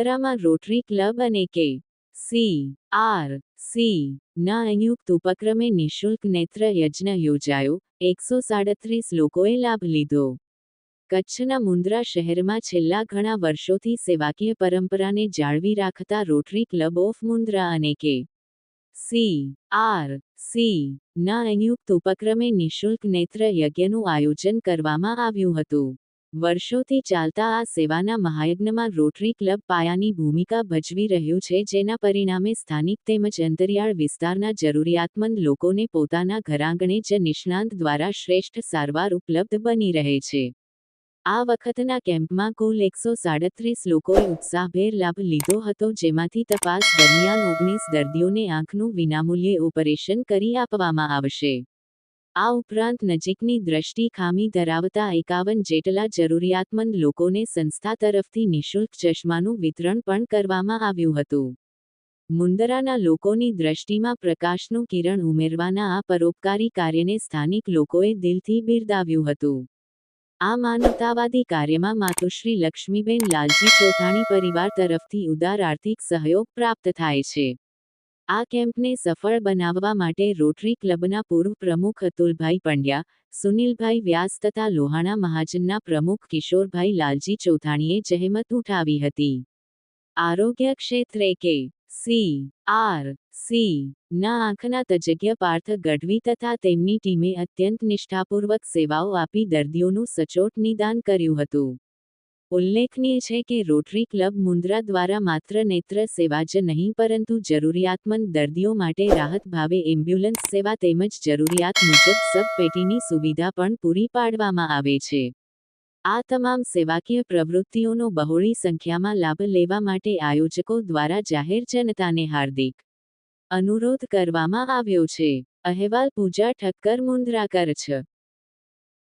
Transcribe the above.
મુંદરામાં rotary club અને કે.સી.આર.સી. ના સંયુક્ત ઉપક્રમે નિઃશુલ્ક નેત્ર યજ્ઞ યોજાયો, 137 લોકોએ લાભ લીધો. કચ્છના મુંદ્રા શહેરમાં છેલ્લા ઘણા વર્ષોથી સેવાકીય પરંપરાને જાળવી રાખતા રોટરી ક્લબ ઓફ મુંદ્રા અને કે.સી.આર.સી. ના સંયુક્ત ઉપક્રમે નિઃશુલ્ક નેત્ર યજ્ઞનું આયોજન કરવામાં આવ્યું હતું. વર્ષોથી ચાલતા આ સેવાના મહાયજ્ઞમાં રોટરી ક્લબ પાયાની ભૂમિકા ભજવી રહ્યું છે, જેના પરિણામે સ્થાનિક તેમજ અંતરિયાળ વિસ્તારના જરૂરિયાતમંદ લોકોને પોતાના ઘરાંગણે જ નિષ્ણાંત દ્વારા શ્રેષ્ઠ સારવાર ઉપલબ્ધ બની રહે છે. આ વખતના કેમ્પમાં કુલ 137 લોકોએ ઉત્સાહભેર લાભ લીધો હતો, જેમાંથી તપાસ દરમિયાન 19 દર્દીઓને આંખનું વિનામૂલ્યે ઓપરેશન કરી આપવામાં આવશે. આ ઉપરાંત નજીકની દ્રષ્ટિ ખામી ધરાવતા 51 જેટલા જરૂરિયાતમંદ લોકોને સંસ્થા તરફથી નિઃશુલ્ક ચશ્માનું વિતરણ પણ કરવામાં આવ્યું હતું. મુંદરાના લોકોની દ્રષ્ટિમાં પ્રકાશનું કિરણ ઉમેરવાના આ પરોપકારી કાર્યને સ્થાનિક લોકોએ દિલથી બિરદાવ્યું હતું. આ માનવતાવાદી કાર્યમાં માતુશ્રી લક્ષ્મીબેન લાલજી ચોથાણી પરિવાર તરફથી ઉદાર આર્થિક સહયોગ પ્રાપ્ત થાય છે. આ કેમ્પને સફળ બનાવવા માટે રોટરી ક્લબના પૂર્વ પ્રમુખ અતુલભાઈ પંડ્યા, સુનિલભાઈ વ્યાસ તથા લોહાણા મહાજનના પ્રમુખ કિશોરભાઈ લાલજી ચોથાણીએ જહેમત ઉઠાવી હતી. આરોગ્ય ક્ષેત્રે કે.સી.આર.સી. ના આંખના તજજ્ઞ પાર્થ ગઢવી તથા તેમની ટીમે અત્યંત નિષ્ઠાપૂર્વક સેવાઓ આપી દર્દીઓનું સચોટ નિદાન કર્યું હતું. ઉલ્લેખનીય છે કે રોટરી ક્લબ મુંદ્રા દ્વારા માત્ર નેત્ર સેવા જ નહીં પરંતુ જરૂરિયાતમંદ દર્દીઓ માટે રાહત ભાવે એમ્બ્યુલન્સ સેવા તેમજ જરૂરિયાત મુજબ સબ પેટીની સુવિધા પણ પૂરી પાડવામાં આવે છે. આ તમામ સેવાકીય પ્રવૃત્તિઓનો બહોળી સંખ્યામાં લાભ લેવા માટે આયોજકો દ્વારા જાહેર જનતાને હાર્દિક અનુરોધ કરવામાં આવ્યો છે. અહેવાલ પૂજા ઠક્કર, મુંદ્રા, કચ્છ.